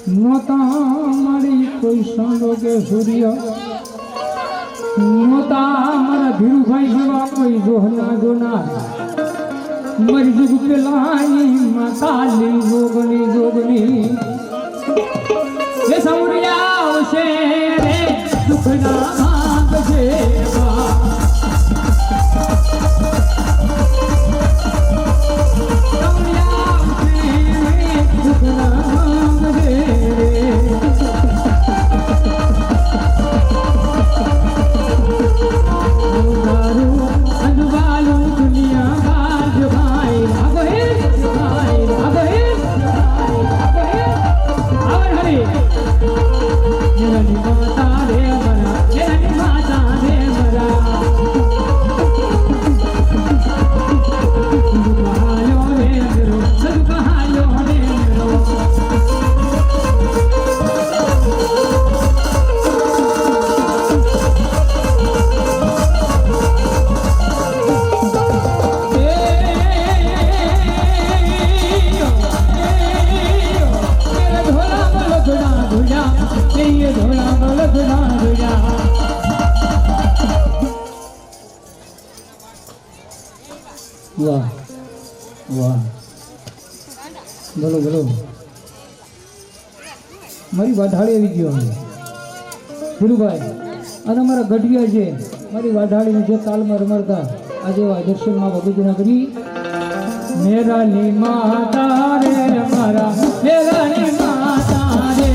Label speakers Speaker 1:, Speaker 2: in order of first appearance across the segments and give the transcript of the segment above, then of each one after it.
Speaker 1: નોતા મારી કોઈ સંગો કે સૂર્ય નોતા મારા ધીરુભાઈ જેવા કોઈ જોહના જોનાર મરી જુગ પેલાની માતાલી જોગની એ સૌર્યા આવશે રે દુખના માંગશે વાહ વાહ બોલો બોલો મારી વાઢાળી આવી ગયો ધીરુભાઈ અને અમારા ગઢિયા છે મારી વાઢાળીને જે તાલમાં રમાડતા આજે દર્શનમાં વગેરે કરી મેરાની માતા રે મારા મેરાની માતા રે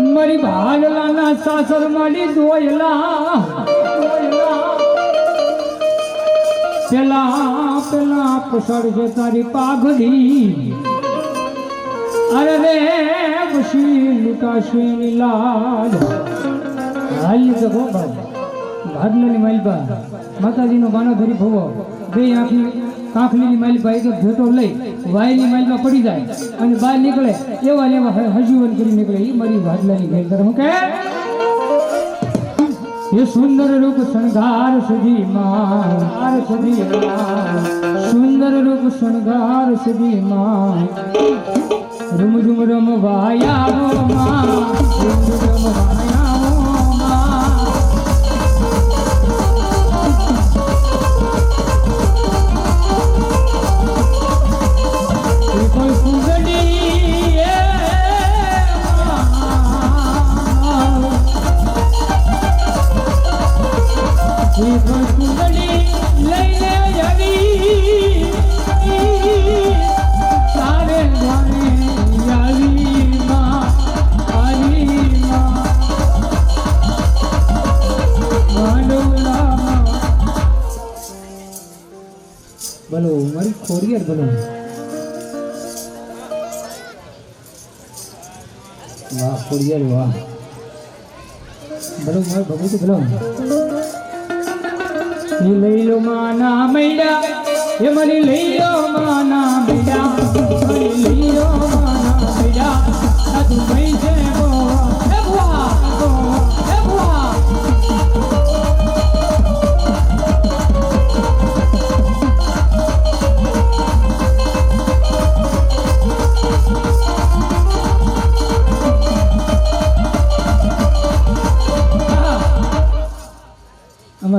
Speaker 1: મારી ભાગલાના સાસર મારી દોયલા પેલા પેલા પસડ છે તારી પાઘડી અરે રે પછી લૂટાશી લાજ હાલી તો ભાડલાની માલબા માતાજીનો બાનો ધરી ભવો બે આંખની કાંખલીની માલબા એક ભેટો લઈ વાયની માલમાં પડી જાય અને બહાર નીકળે એવા હજીવન કરી નીકળે એ મારી ભાડલાની ભેર હું કે ये सुंदर रूप शृंगार सजी मां सुंदर रूप शृंगार सजी मां रुम रुम रम वाया मां रुम रम वाया मां कोई सुंदरी બોલો મારી ખોડિયાર બોલો વાહ ખોડિયાર વાહ બોલો મારો ભગવતી બોલો ये लई लो माना मैडा ये मरी लई लो माना मैडा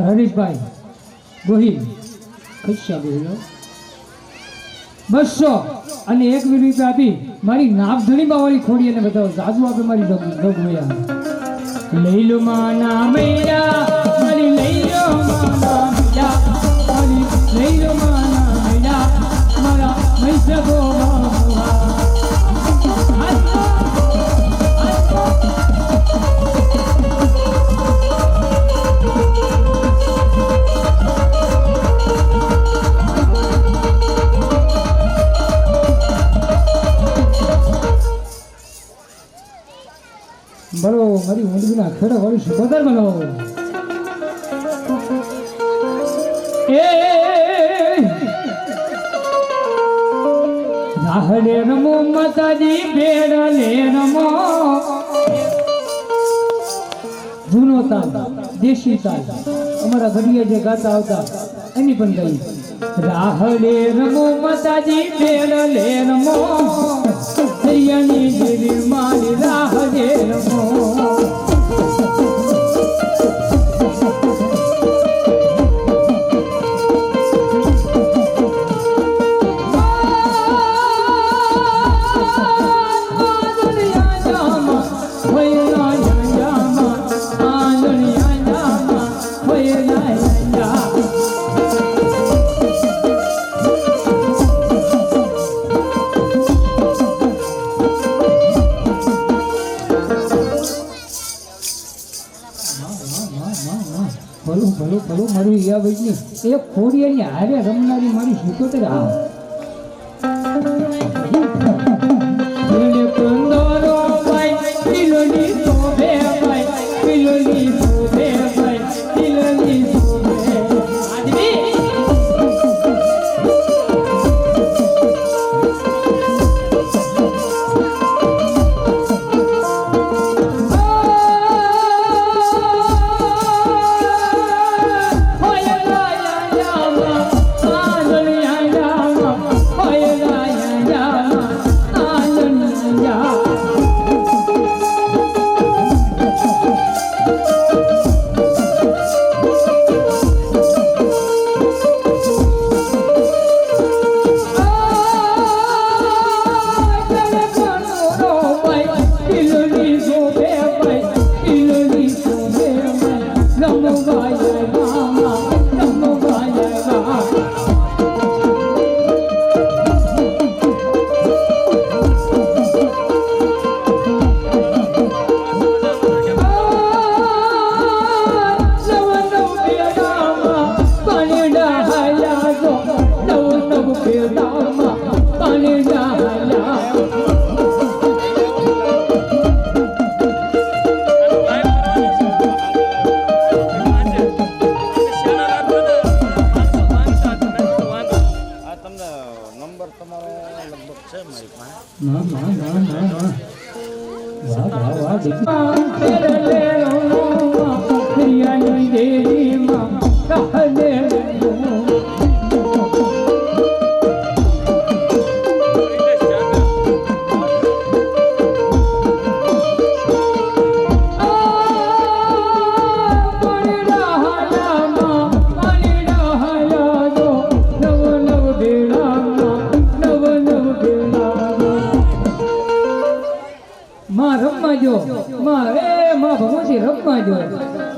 Speaker 1: અમારા હરીશભાઈ ગોહિલ ખસ્યા ગોહિલ 200 અને 1 રૂપિયા આપી મારી નાગધણી બાવાળી ખોડી અને બતાવો જાદુ આપે મારી ડગમૈયા લઈ લો માના મૈયા મારી લઈ લો માના મૈયા મારી લઈ લો માના મૈયા મારા મૈસગો બરો મારી ઊંડવીના ખેડા વાળી સુગંદર બનો એ રાહડે રમો માતાજી બેડલે રમો જૂનો તાલ દેશી તાલ અમારા ઘડીએ જે ગાતા આવતા એની પણ ગઈ રાહડે રમો માતાજી બેડલે રમો દરિયાની જેવી મારી રાહડે રમો ભલું મારું યા ભાઈ એ ખોડિયાની હારે રમનારી મારી શીખોતર આ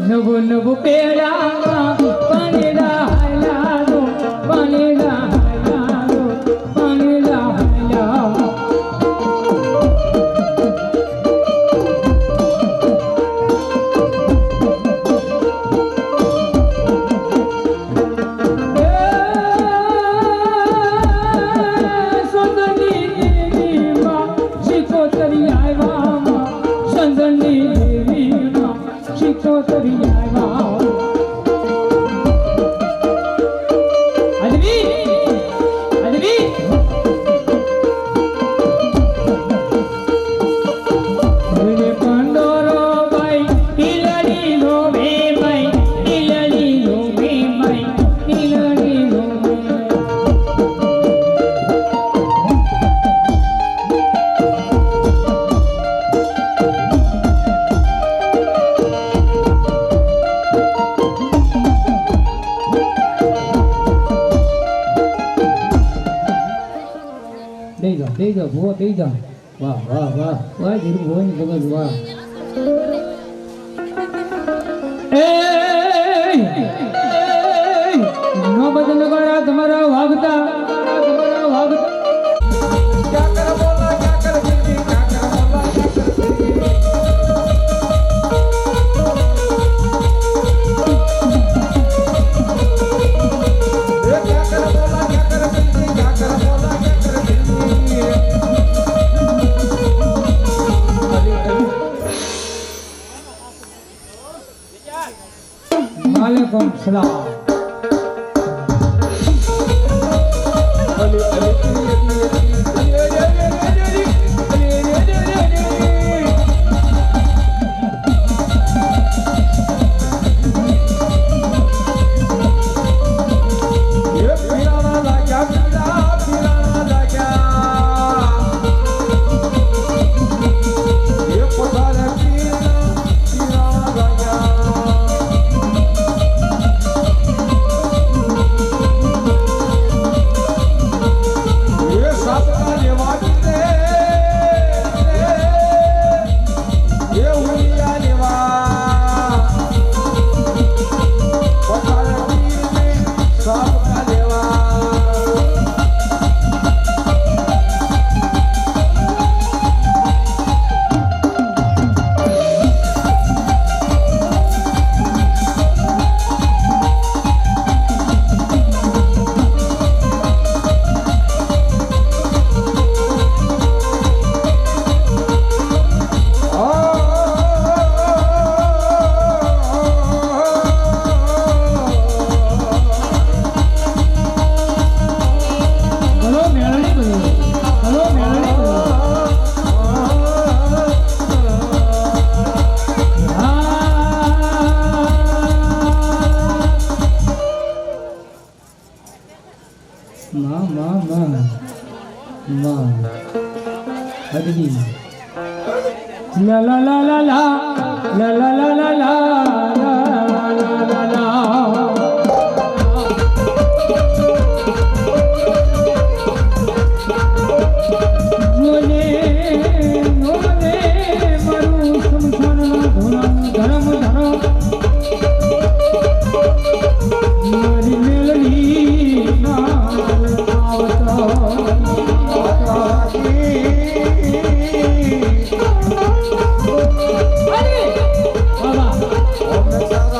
Speaker 1: નવો નવો પેડા પાણી હાલા પાણી ભૂવો દઈ જાઓ વાહ વાહ વાહ વાહ ધીરું ભૂવો ની ભગત વાહ નો બદલ ગળા તમારા વાગતા वालेकुम सलाम La la la la la la la la la la la la જોને નોને મારું સંસારના ધોરણ ધર્મ મારી મેલડી
Speaker 2: Baba.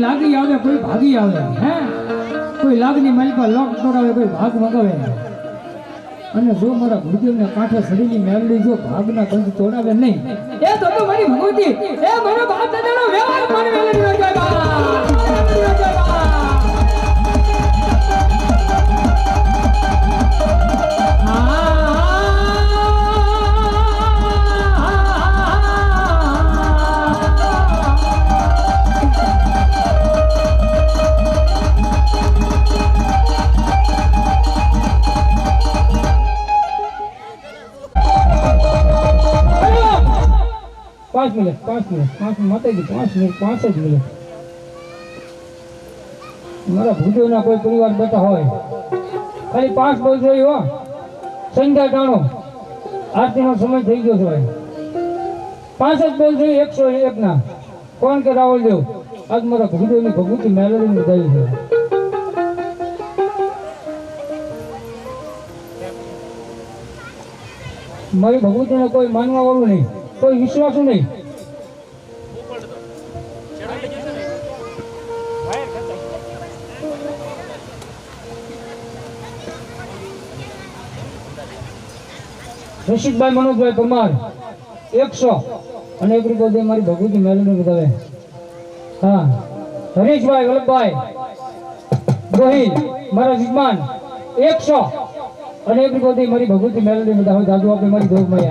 Speaker 1: લાગી આવે કોઈ ભાગી આવે હે કોઈ લાગની મારી પર લોક કરાવે કોઈ ભાગ મગાવે અને જો મારા ગુરુદેવને કાંઠે સડીની મેલડી જો ભાગના કંદ તોડાવે નહીં એ તો મારી ભગવતી એ મારા બાપ દાદાનો વ્યવહાર મારી મેલડી નો જય બા पाँच मिनट माता जी 5 मिनट 5 જ મિનિટ મારા ભૂદેવના કોઈ પરિવાર બેઠા હોય ખાલી 5 બોલ જોઈ હો સંધ્યા ટાણો આરતીનો સમય થઈ ગયો છે ભાઈ 5 જ બોલ જોઈ 101 ના કોણ કે રાવલ દેવ આજ મારા ભૂદેવની ભગવતી મેલડીની બધાઈ છે મારી ભગવતીને કોઈ માનવા વાળું નહીં કોઈ વિશ્વાસ નહીં રશીદભાઈ મનોજભાઈ પરમાર 100 અને 1 રૂપિયો દે મારી ભગવતી મેલડી બતાવે હા હરીશભાઈ વલ્લભભાઈ ગોહિલ મારા જિજમાન 100 અને 1 રૂપિયો દે મારી ભગવતી મેલડી બતાવે દાદુ આપણે મારી ધોકમાં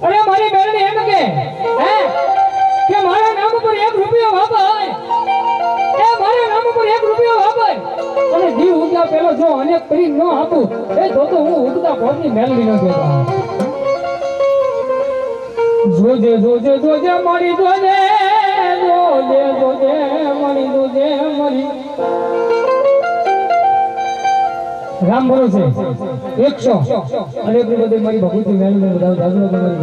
Speaker 1: અરે મારી મેલડી એમ કે મારા નામ ઉપર 1 રૂપિયો વાપર એ મારા નામ ઉપર 1 રૂપિયો વાપર અને જીવ ઉગતા પેલો જો અનેક કરી ન આપું એ તો હું ઉગતા ભોગની મેલડી ન દેતો જોજે મારી જોજે મારી જોજે મારી રામ ભરોસે 100 અને બધી મારી ભગવતી મેલડી બતાવ દાદુ મારી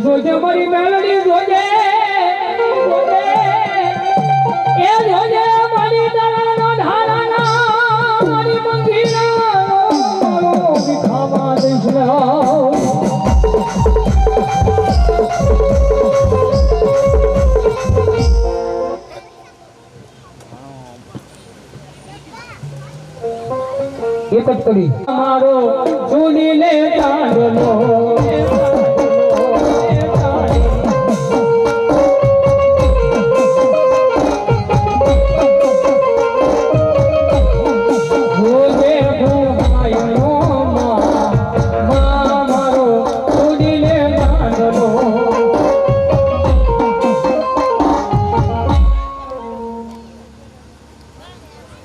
Speaker 1: જોજે મારી મેલડી જોજે એ જોજે મારી દરાનો ધારાના મારી મંગીરાનો મારો વિખાવા દઈશ એક જ કરી મારો ચૂલી લે ચાંદલો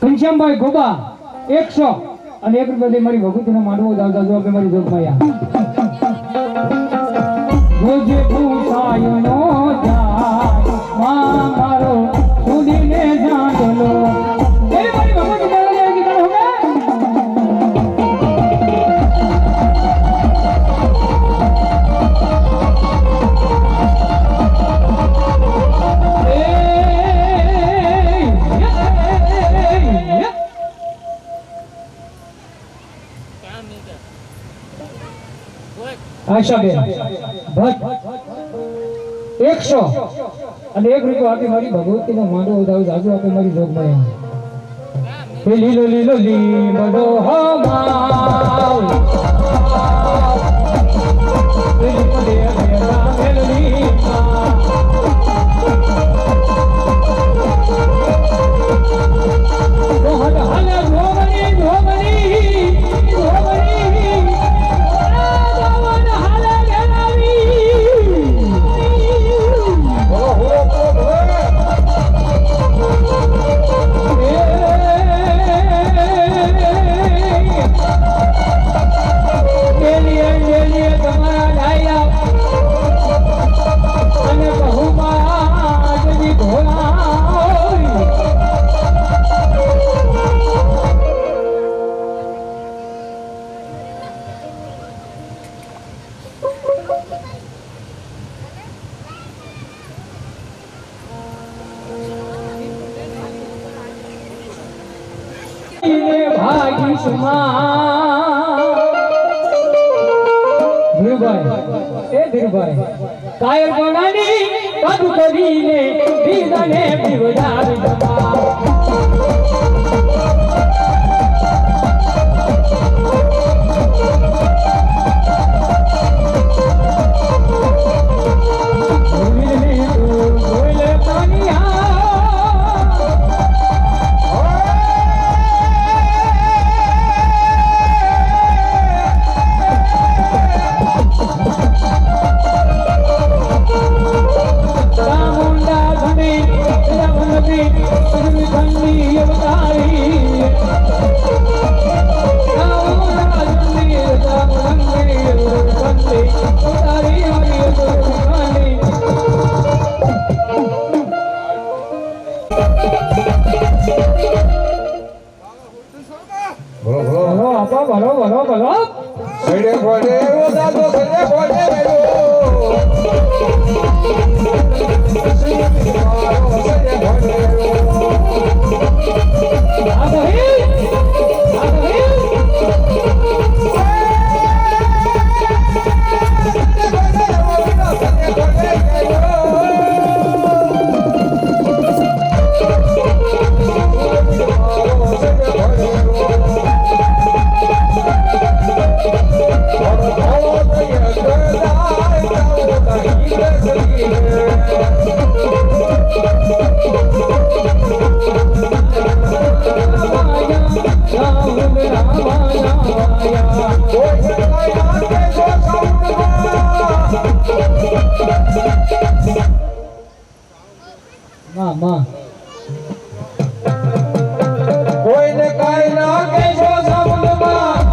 Speaker 1: ઘનશ્યામભાઈ ગોબા 100 અને 1 રૂપિયા મારી ભગવતીનો માંડવો દાદા જો કે મારી જોગમાયા જોજે ભૂસાયો નો જાય માં મારો સુધીને જાણલો એ મારી ભગવતી મેલડી ગીતા હોગે આશાબેન ભટ્ટ 100 અને 1 રૂપિયો આપી મારી ભગવતીનો માંડવો ઉધાવ જાજુ આપે મારી જોગમાં લીલો લીમડો હમાવ ભાગી સુમા ધીરુભાઈ એ ધીરુભાઈ કાયર ગણાની બધું કરીને બીજાને પીવડાવી જમા કોઈને કાઈ ના કહેશો સબલમાં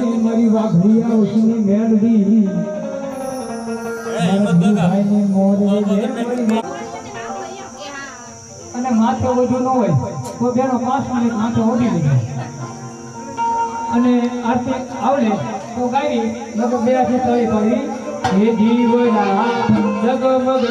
Speaker 1: કોઈને કાઈ ના કહેશો સબલમાં કોઈને કાઈ ના કહેશો અને માથે વધુ ન હોય તો બેનો 5 મિનિટ માથે ઓઢી લીધી અને આરતી આવડે તો ગાવી નકર બે હાથે તળી પડી હે જીવના જગમગ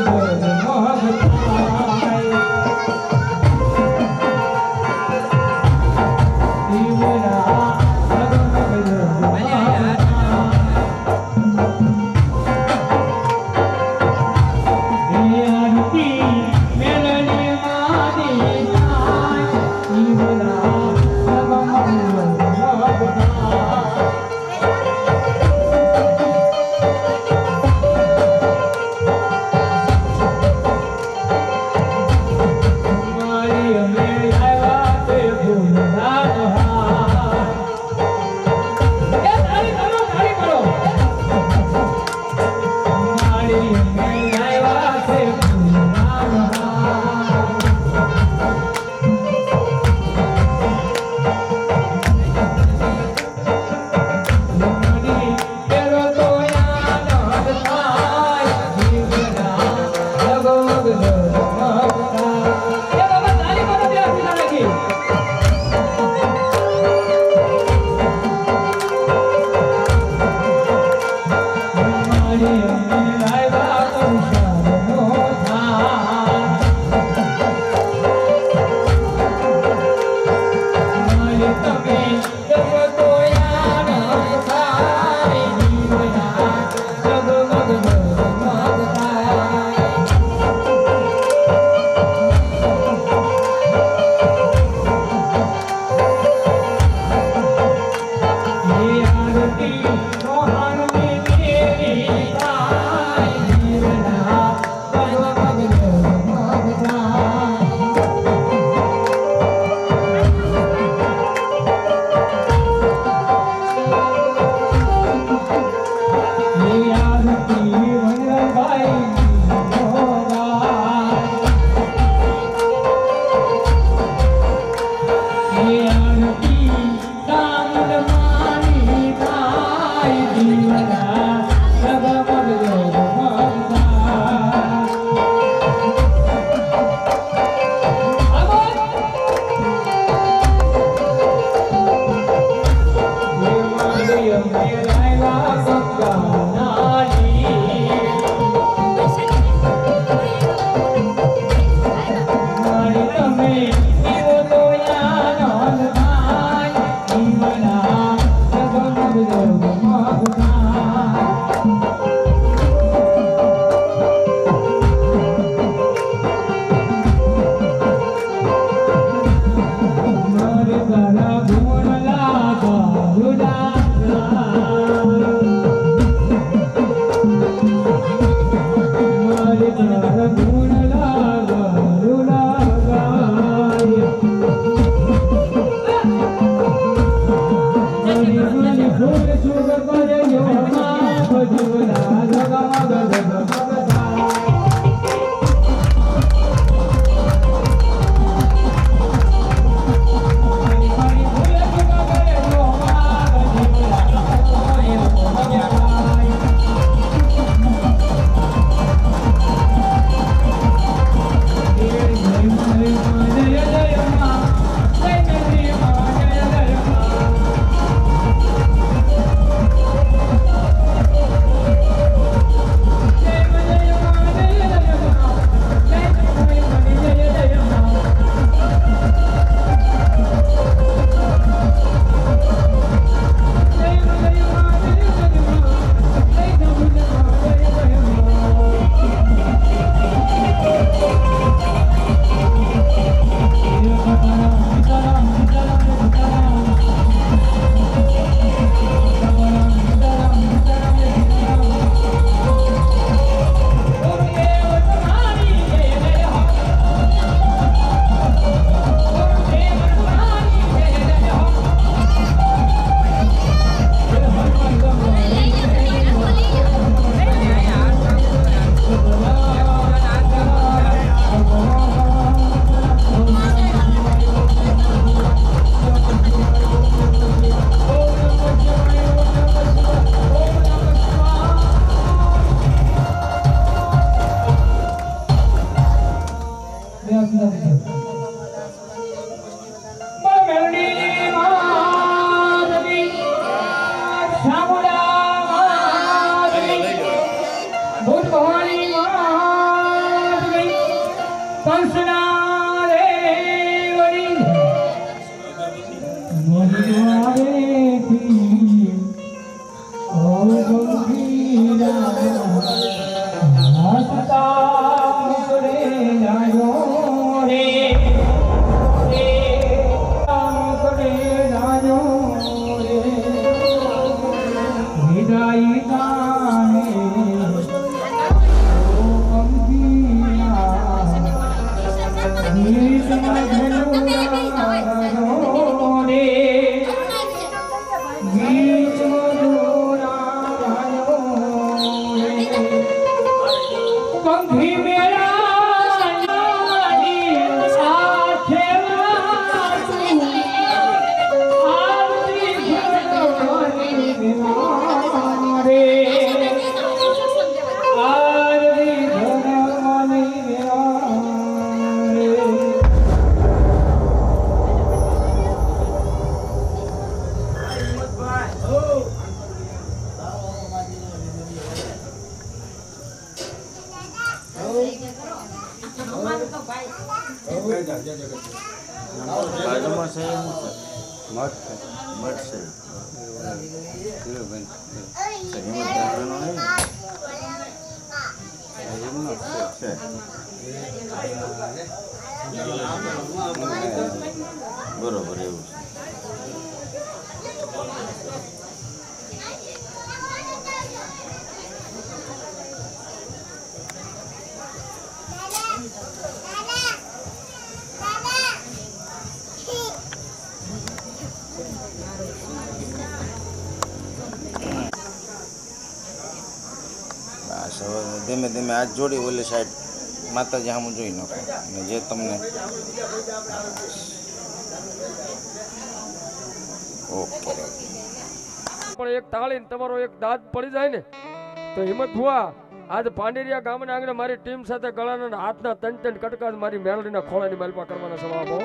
Speaker 2: બાજુમાં છે મઠ છે બરોબર એવું ધીમે ધીમે હાથ જોડી ઓલી સાઈડ માતાજી સામું જોઈ નાખો અને જે તમને ઓકે
Speaker 3: પણ એક તાળીને તમારો એક દાદ પડી જાય ને તો હિંમત ભુવા આજ પાંડેરિયા ગામના આંગણે મારી ટીમ સાથે ગળાના હાથના તન કટકા મારી મેલડીના ખોળાની માલપા કરવાના સવાબો.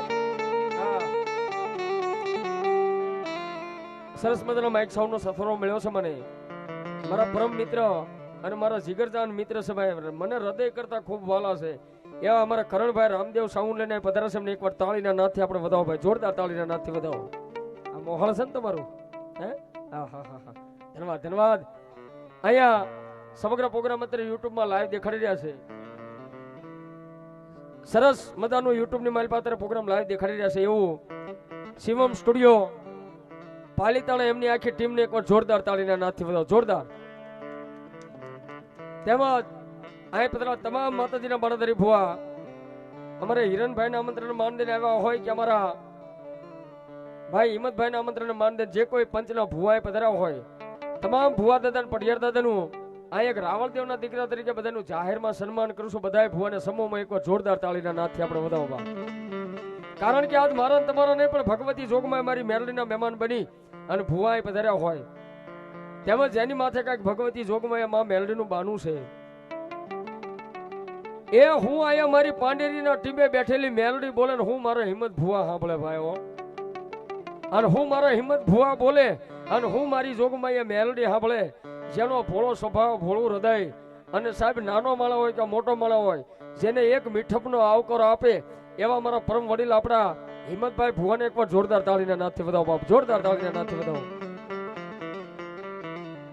Speaker 3: સરસ મજાનો માઇક સાઉન્ડનો સફરો મળ્યો છે મને. મારા પરમ મિત્ર અને મારા જીગરજાન મિત્ર છે ભાઈ, મને હૃદય કરતા ખૂબ વાલા છે એવા અમારા કરણભાઈ રામદેવ સાઉન્ડ લઈને પધારશે. એમને એકવાર તાળીના નાથથી આપણે વધાવો ભાઈ, જોરદાર તાળીના નાથથી વધાવો. આ મોહળ છે ને તમારું, હે? હા હા હા હા, ધન્યવાદ ધન્યવાદ. અહીંયા સમગ્ર પ્રોગ્રામ અત્યારે યુટ્યુબમાં લાઈવ દેખાડી રહ્યા છે. સરસ મજાનું યુટ્યુબની મારી પાસે પ્રોગ્રામ લાઈવ દેખાડી રહ્યા છે. એવું શિવમ સ્ટુડિયો પાલીતાણા એમની આખી ટીમને એકવાર જોરદાર તાળીના નાથથી વધાવો, જોરદાર. તેમજ અહીં પધારેલા તમામ માતાજીના બાળાધારી ભુવા અમારે હિરણભાઈના આમંત્રણ માન દઈને આવ્યા હોય કે અમારા ભાઈ હિંમતભાઈના આમંત્રણ માન દે જે કોઈ પંચના ભુવાએ પધાર્યા હોય તમામ ભુવા દાદા પઢિયાર દાદાનું આ એક રાવળદેવના દીકરા તરીકે બધાનું જાહેરમાં સન્માન કરું છું. બધાએ ભુવાને સમૂહમાં એકવાર જોરદાર તાળીના નાદથી આપણે વધાવો. કારણ કે આજ મારા તમારા નહીં પણ ભગવતી જોગમાં મારી મેરડીના મહેમાન બની અને ભુવાએ પધાર્યા હોય તેમજ જેની માથે કાંઈક ભગવતી જોગમાં માં મેરડીનું બાનું છે એ હું આયા મારી પાંડેરીના ટીમે બેઠેલી મેરડી બોલે ને હું મારો હિંમત ભુવા સાંભળે ભાઈઓ, અને હું મારો હિંમત ભુવા બોલે અને હું મારી જોગમાં એ મેરડી સાંભળે જેનો ભોળો સ્વભાવ, ભોળું હૃદય અને સાહેબ નાનો માળા હોય કે મોટો માળા હોય જેને એક મીઠપનો આવકારો આપે એવા મારા પરમ વડીલ આપણા હિંમતભાઈ ભુવાને એકવાર જોરદાર તાળીના નાદથી વધાવો બાપ, જોરદાર તાળીના નાદથી વધાવો.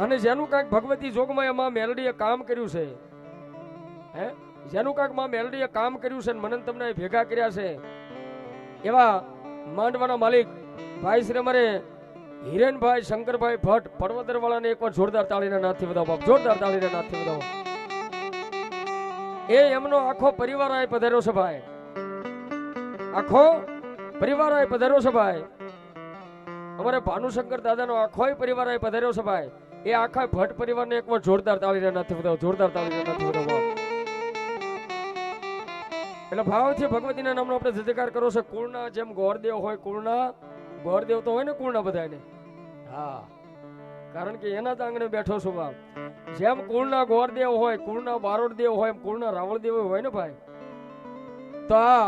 Speaker 3: અને જેનું કાંઈક ભગવતી જોગમાં એમાં મેલડીએ કામ કર્યું છે, હે જેનું કાંઈક માં મેલડીએ કામ કર્યું છે મને તમને ભેગા કર્યા છે એવા માંડવાના માલિક ભાઈ શ્રી અમારે હિરેનભાઈ શંકરભાઈ ભટ્ટ પડવદર વાળાને એકવાર જોરદાર તાળીના નાદથી વધાવો બાપ, જોરદાર તાળીના નાદથી વધાવો. એ એમનો આખો પરિવાર આ પધાર્યો છે ભાઈ, આખો પરિવાર આ પધાર્યો છે ભાઈ. અમારે ભાનુશંકર દાદાનો આખો પરિવાર આ પધાર્યો છે ભાઈ. એ આખા ભટ્ટ પરિવારને એકવાર જોરદાર તાળીના નાદથી વધાવો, જોરદાર તાળીના નાદથી વધાવો. એટલે ભાવથી ભગવતીના નામનો આપણે જયકાર કરો છે. કુળના જેમ ગોરદેવ હોય, કુળના ગોરદેવ તો હોય ને કુળના બધાને, હા કારણ કે એના જ આંગણે બેઠો છું બાપ. જેમ કુળના ગોરદેવ હોય, કુળના બારોડદેવ હોય, એમ કુળના રાવળદેવ હોય ને ભાઈ. તો આ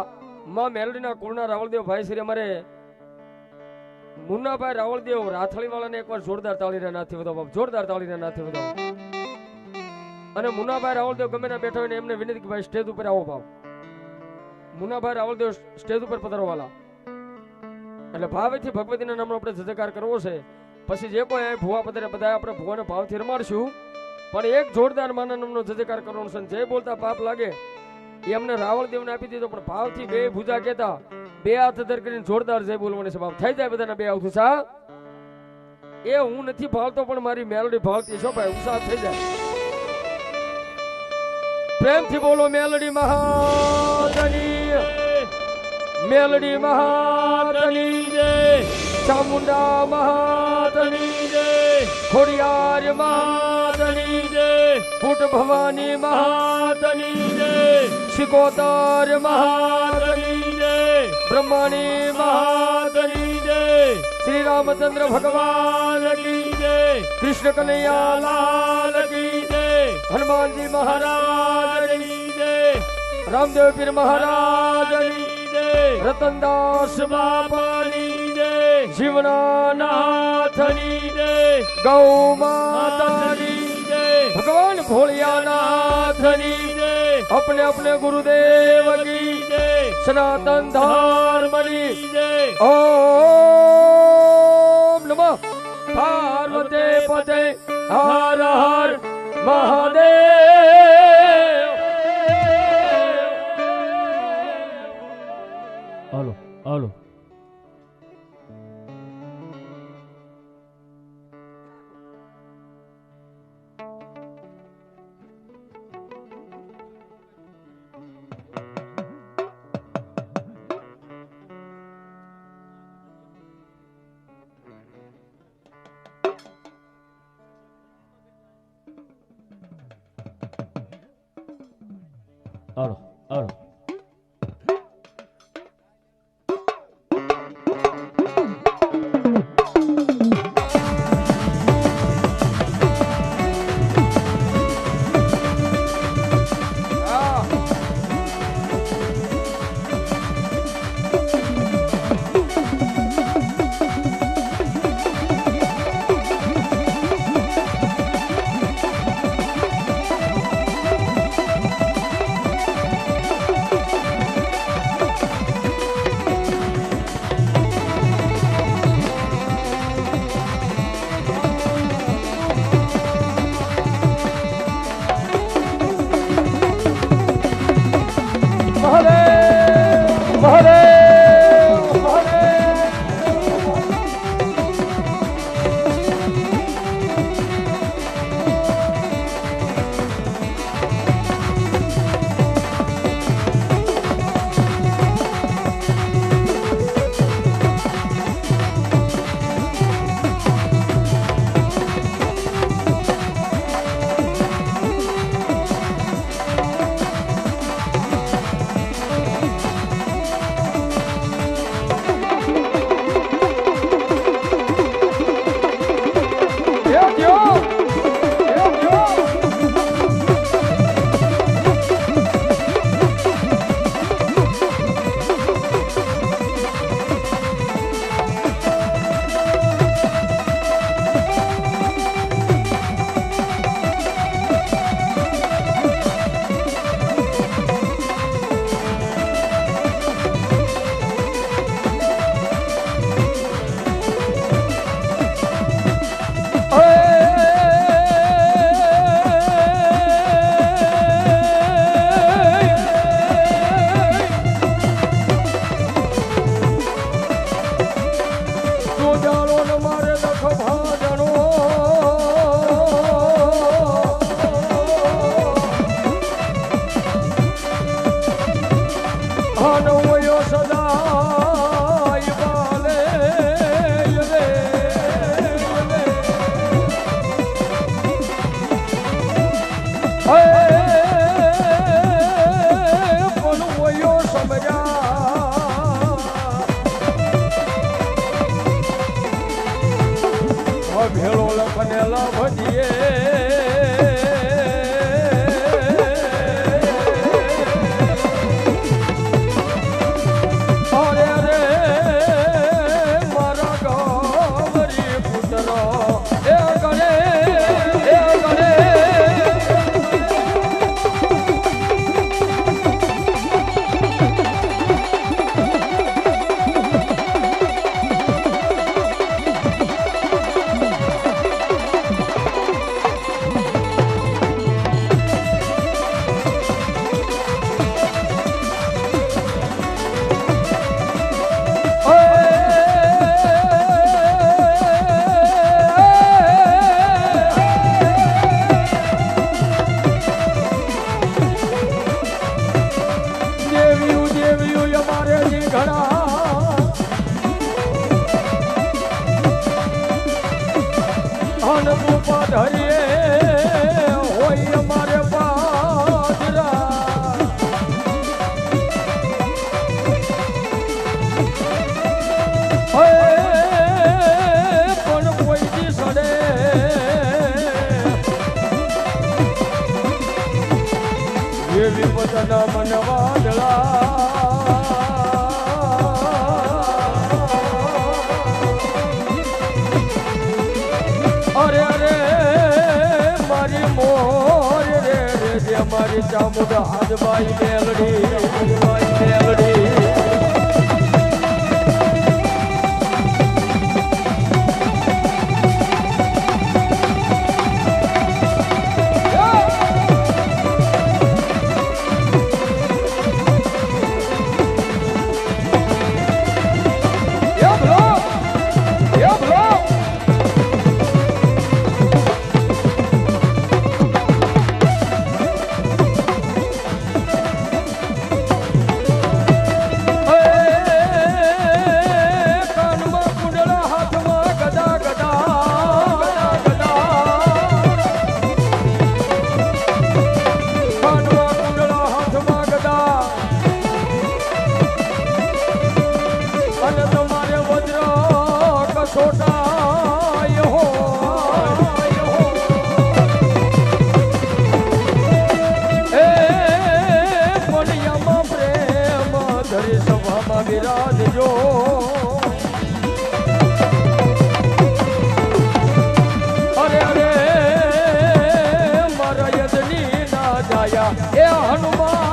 Speaker 3: માં મેલડીના કુળના રાવળદેવ ભાઈ શ્રી અમારે મુન્નાભાઈ રાવળદેવ રાથળી વાળાને એકવાર જોરદાર તાળીના નાદથી વધાવો બાપ, જોરદાર તાળીના નાદથી વધાવો. અને મુન્નાભાઈ રાવળદેવ ગમે ના બેઠા હોય ને એમને વિનંતી કે ભાઈ સ્ટેજ ઉપર આવો બાપ. મુન્નાભાઈ રાવળદેવ સ્ટેજ ઉપર પધારવાલા. એટલે ભાવેથી ભગવતીના નામનો આપણે જયકાર કરવો છે. પછી જે કોઈ ભુવા પધારે બધા આપણે ભુવાને ભાવથી રમાડશું, પણ એક જોરદાર માના નામનો જયકાર કરવાનો છે. જય બોલતા પાપ લાગે એ અમને રાવળદેવને આપી દીધો, પણ ભાવથી બે ભુજા કહેતા બે હાથ દર કરીને જોરદાર જય બોલવાની છે બાપ. થઈ જાય બધાના બે આવતું સા. એ હું નથી ભાવતો પણ મારી મેલડી ભાવતી છો ભાઈ, ઉત્સાહ થઈ જાય. પ્રેમથી બોલો મેલડી મહારાની, મેલડી મહારાની જય, ચામુંડા મહારાની જય, ખોડિયાર મહારાની જય, પુટ ભવાની મહારાની જય, શિકોતર મહારાની જય, બ્રહ્માણી મહારાની જય, શ્રી રામચંદ્ર ભગવાન કી જય, કૃષ્ણ કનૈયા લાલ કી જય, હનુમાનજી મહારાજ કી જય, રામદેવ પીર મહારાજ કી જય, રતનદાસ બાપાની જય, શિવનાથની જય, ગૌ માતાની જય, ભગવાન ભોળિયાનાથની જય, अपने अपने गुरुदेव की जय, सनातन धर्मनी जय, ओम नमः पार्वती पते Har Har Mahadev. Hello hello hello hello ભેળો લખનેલા ભજીએ અરે રે મારા ગોરી પુત્ર એ ગણે વિપતના મન વાદળા અરે અરે મારી મોર રે રે મારી ચામુંડા હાજબાઈ મેલડી વિરાજજો અરે અરે મારા યજની ના જાયા એ હનુમાન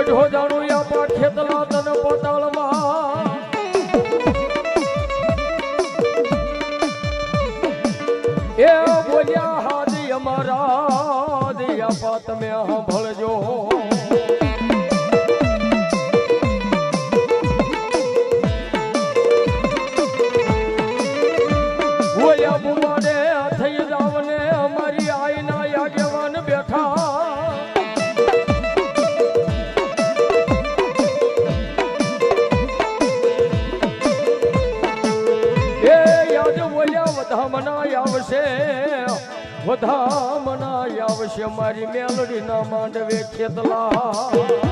Speaker 3: ગઢો જાણું આપા ખેતલા તન પોતાળમાં એ બોલ્યા હાદી અમારા દિયાપા તમે સાંભળજો બોલ્યા બુમાડે થઈ જાવ ને અમારી આઈના આગેવાન બેઠા એ યાદ બોલ્યા બધા મનાય આવશે મારી મેલડી ના માંડવે ખેતલા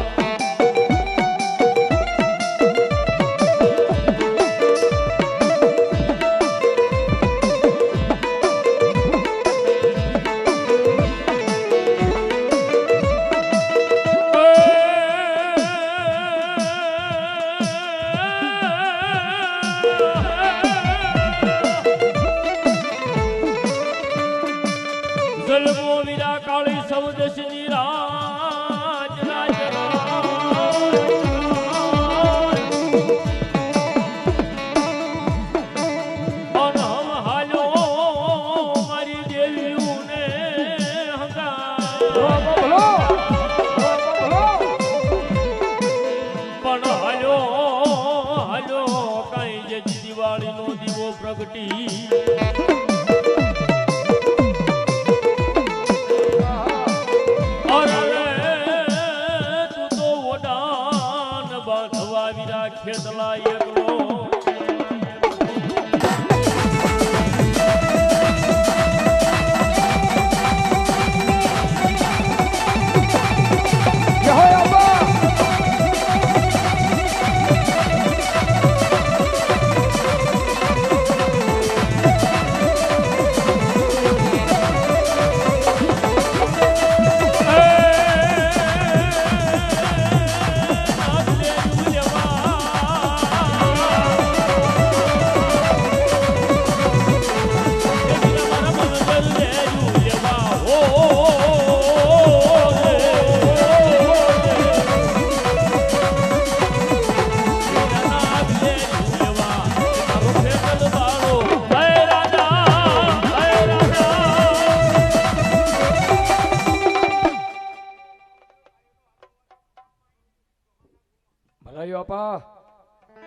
Speaker 3: ખેતલા એકલો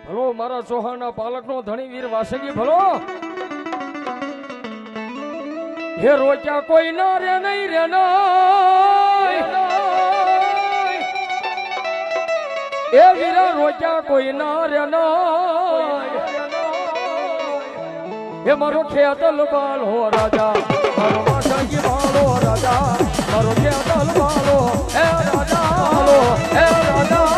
Speaker 3: ભલો મારા ચૌહાણના પાલકનો ધણી વીર વાસંગી ભલો હે રોક્યા કોઈ ના રે નહીં રે એ વીરા રોક્યા કોઈ ના રે હે મારો ખેતલ બાલો રાજા મારો વાસંગી બાલો રાજા મારો ખેતલ બાલો હે રાજા હે રાજા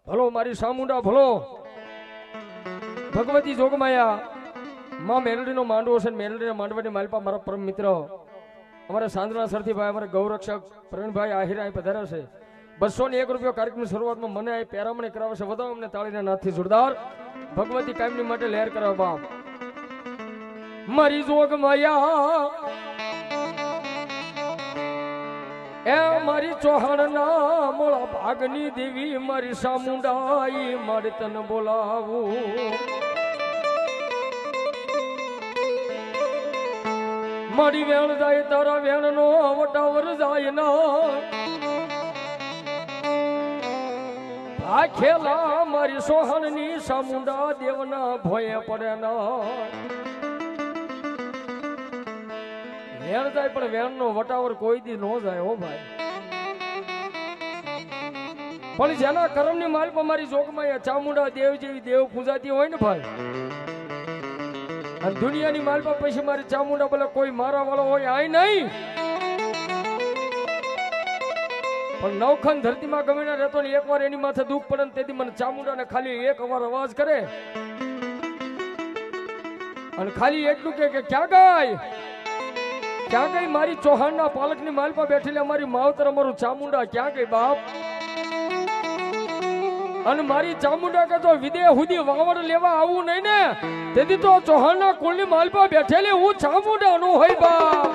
Speaker 3: ભલો મારી સામુંડા ભલો ભગવતી જોગમાયા માં મેલડીનો માંડવો છે મેલડીના માંડવાની માલપા મારા પરમ મિત્ર અમારા સાંદરા સરથીભાઈ અમારા ગૌરક્ષક પ્રવીણભાઈ આહિરા પધાર્યા છે 201 રૂપિયા કાર્યક્રમની શરૂઆતમાં મને આ પેરામણી કરાવે છે વધાવો અમને તાળીના નાથથી જોરદાર ભગવતી કાયમની માટે લહેર કરાવ બાપ મારી જોગમાયા એ મારી ચૌહાણના મોળા ભાગની દેવી મારી સામુંડાઈ મારે તને બોલાવું મારી વેણ જાય તારા વેણ નો વટાવર જાય ના આ ખેલા મારી સોહન ની સામુંડા દેવના ભોય પડે ના વેણ જાય પણ વેણ નો વટાવર કોઈ દી નો જાય હો ભાઈ પણ જેના કર્મ ની માલ પર મારી જોગમાં ચામુંડા દેવ જેવી દેવ પૂજાતી હોય ને ભાઈ અને દુનિયાની માલ પર પછી મારી ચામુંડા બોલે કોઈ મારા વાળો હોય આય નહીં પણ નવખંડ ધરતીમાં ગમે ના રહેતો ને એકવાર એની માથે દુઃખ પડે ને તેથી મને ચામુંડા ને ખાલી એક વાર અવાજ કરે અને ખાલી એટલું કે ક્યાં ગઈ મારી ચૌહાણ ના પાલક ની માલ પર બેઠેલી અમારી માવતર અમારું ચામુંડા ક્યાં ગઈ બાપ અને મારી ચામુંડા કે તો વિદેહ હુદી વાવડ લેવા આવું નહીં ને તેથી તો ચૌહાણ ના કુળ ની માલ પર બેઠેલી હું ચામુંડા નો હોય બાપ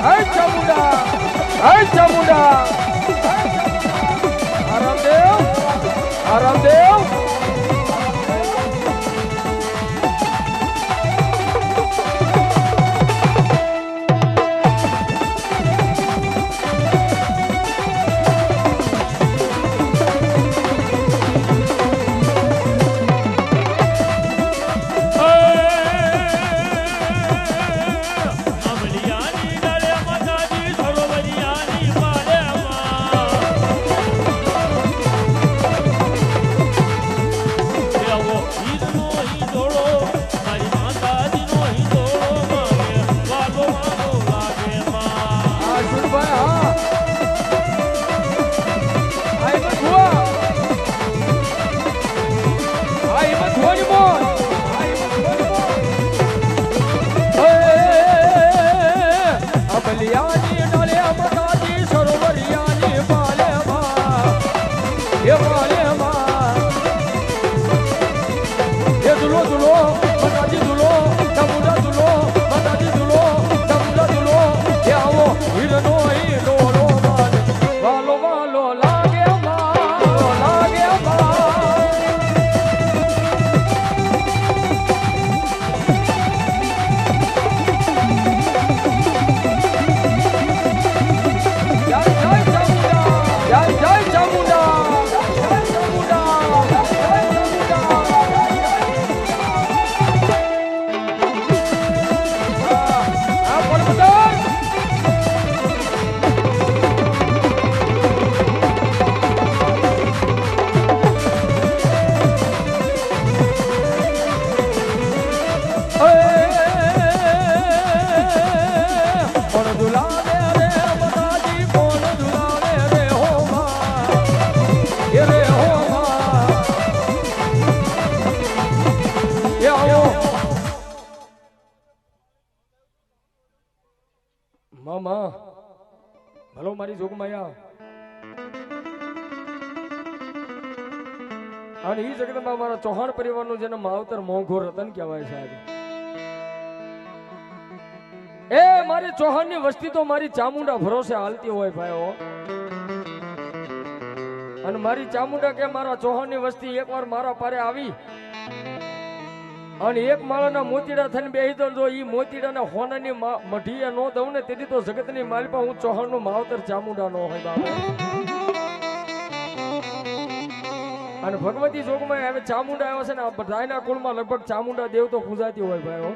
Speaker 3: હાય ચામુંડા હાય ચામુંડા આરામદેવ મામા ભલો મારી જોગમાયા અને ઈ જગતમાં મારા ચૌહાણ પરિવારનું જેને માવતર મોંઘો રતન કહેવાય છે આજે એ મારી ચૌહાણની વસ્તી તો મારી ચામુંડા ભરોસે હાલતી હોય ભાઈઓ અને મારી ચામુંડા કે મારા ચૌહાણની વસ્તી એકવાર મારા પારે આવી અને એક માળાના મોતીડા થઈને બેહી દો જો ઈ મોતીડાના હોનાની મઢીએ નો દઉં ને તેથી તો જગતની માલપા હું ચૌહાણનું માવતર ચામુંડા નો હોય બાબા અને ભગવતી જોગમાં હવે ચામુંડા આવ્યા છે ને આ બધાયના કુળમાં લગભગ ચામુંડા દેવ તો પૂજાતી હોય ભાઈઓ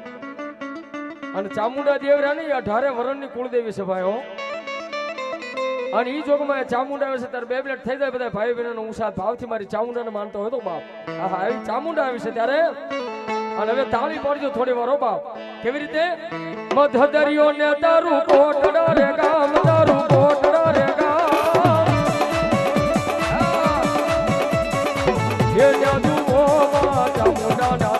Speaker 3: અને ચામુંડા દેવ રાની 18 વરણની કુળદેવી છે ભાઈઓ અને ઈ જોગમાં ચામુંડા આવે છે ત્યારે બે પ્લેટ થઈ જાય બધા ભાઈ બહેનોનો ઉત્સાહ ભાવથી મારી ચામુંડાને માનતો હોય તો બાપ હા આવી ચામુંડા આવી છે ત્યારે અને હવે તાળી પાડજો થોડી વાર બાપ કેવી રીતે મધદરિયો ને તારું કોટડા રે ગામ તારું કોટડા રે ગામ એ જાદુ ઓ ચામુંડા ના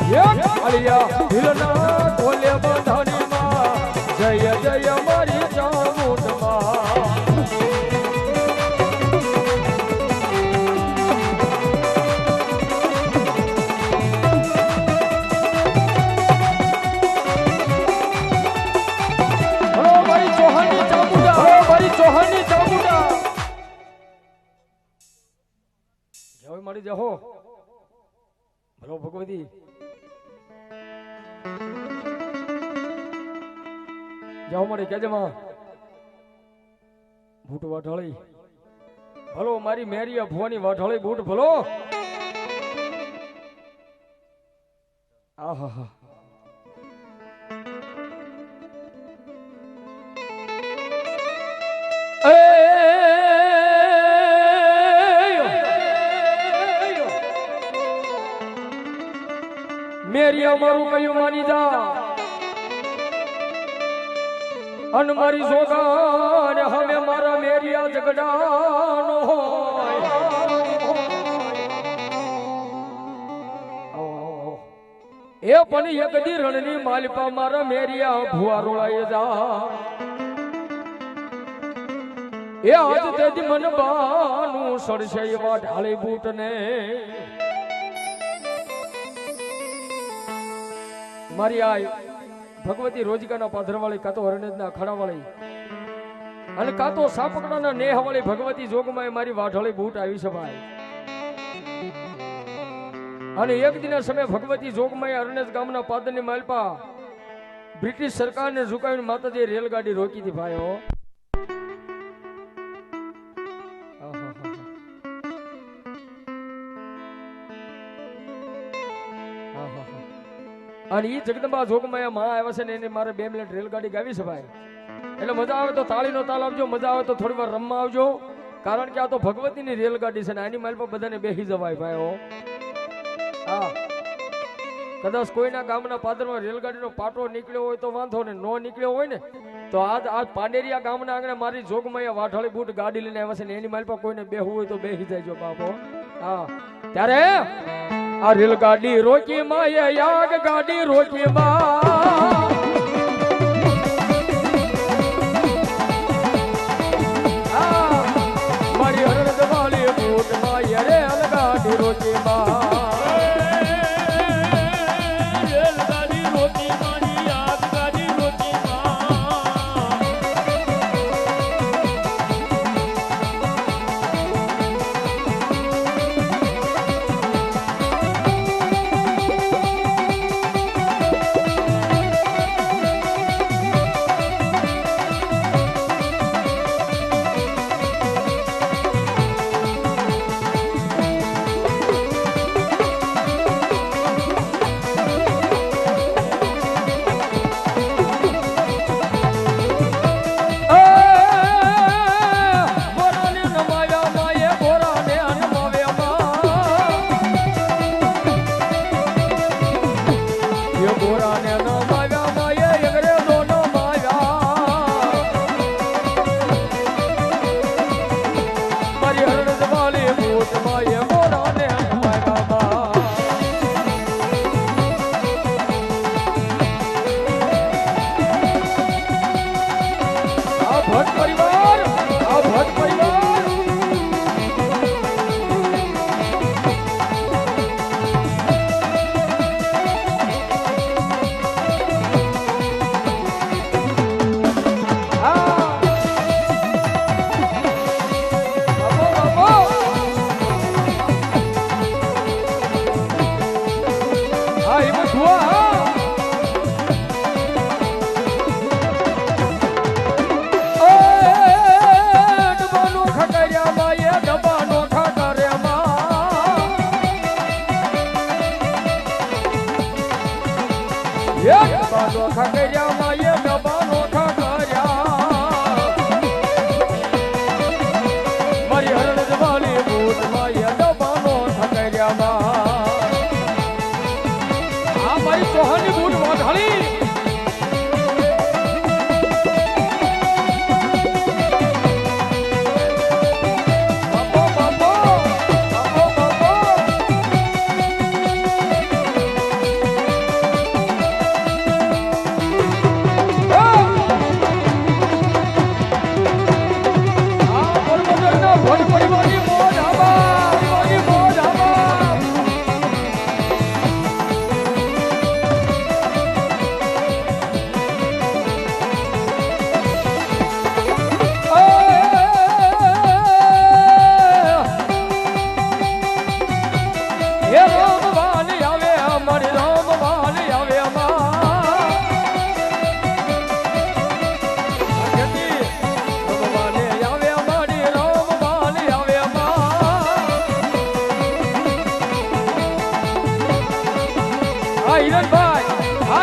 Speaker 3: એક આલિયા હિલના કોલે બંધાની માં જય જય મારી ચામુંડ માં ચૌહાણની ચામુંડા જય મારી જહો ભલો ભગવતી જાઓ મારી કેજે માં બૂટ વાઢાળી ભલો મારી મેરિયા ભુવાની વાઢાળી બૂટ ભલો આહા હા મેરી અમારું કયું માની જા અન મારી સોગાન હવે મારા મેરિયા ઝગડાનો એ પણ એક દી રણની માલિપા મારા મેરિયા ભુવા રોળાય જા એ આજ તેથી મન બાનું સડશે એવા ઢાળી બૂટ ને મારી આય ભગવતી રોજગાના પાધરવાળી કાતો હરણેજના અખાડાવાળી અને કાતો સાપકડાના નેહવાળી ભગવતી જોગમાં મારી વાઢળી બૂટ આવી છે ભાઈ અને એક દિના સમય ભગવતી જોગમાં હરણેજ ગામના પાદરની માલપા બ્રિટિશ સરકારને ઝુકાવીને માતાજી રેલગાડી રોકી હતી ભાઈઓ અને ઈ જગદંબા જોગમાયા માં આવ્યા છે ને એને મારે 2 મિનિટ રેલગાડી ગાવી છે ભાઈ એટલે મજા આવે તો તાળીનો તાલ આપજો મજા આવે તો થોડી વાર રમવા આવજો કારણ કે આ તો ભગવતીની રેલગાડી છે ને આની માલ પર બધાને બેસી જવાય ભાઈઓ હા કદાચ કોઈના ગામના પાદરમાં રેલગાડીનો પાટો નીકળ્યો હોય તો વાંધો ને નો નીકળ્યો હોય ને તો આજ પાંડેરિયા ગામના આંગણે મારી જોગમાયા વાઢાળી બૂટ ગાડી લઈને આવ્યા છે ને એની માલ પર કોઈને બેહવું હોય તો બેસી જાય બાપો હા ત્યારે આ રેલગાડી રોકી માં યાગ ગાડી રોકી માં મારી હરણદ વાળી બૂટ માં રેલગાડી રોકી માં રેલગાડી રોકી મારી યાગ ગાડી રોકી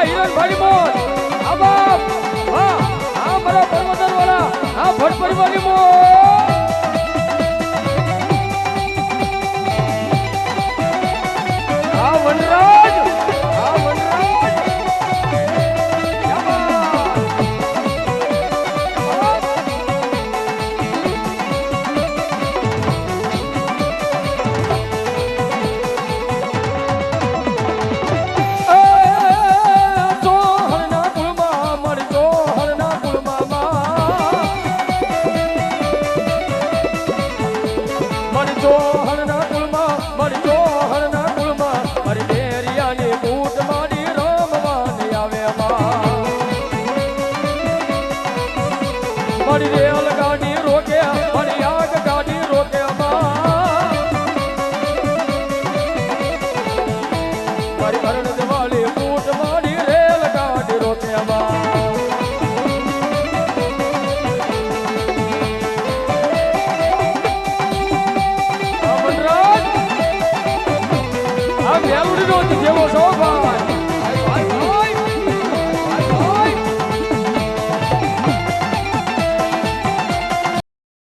Speaker 3: હિરણભાઈ મોત આ બાપ હા આ મારા પરમદર વાળા આ ભટ્ટ પરિવારની મોત આ વનરાજ આ વનરાજ મારી રેલ ગાડી રોકે મારી આગ ગાડી રોકે મારી ભરણ દિવાળી બૂટ મારી રેલ ગાડી રોકે વનરાજ આ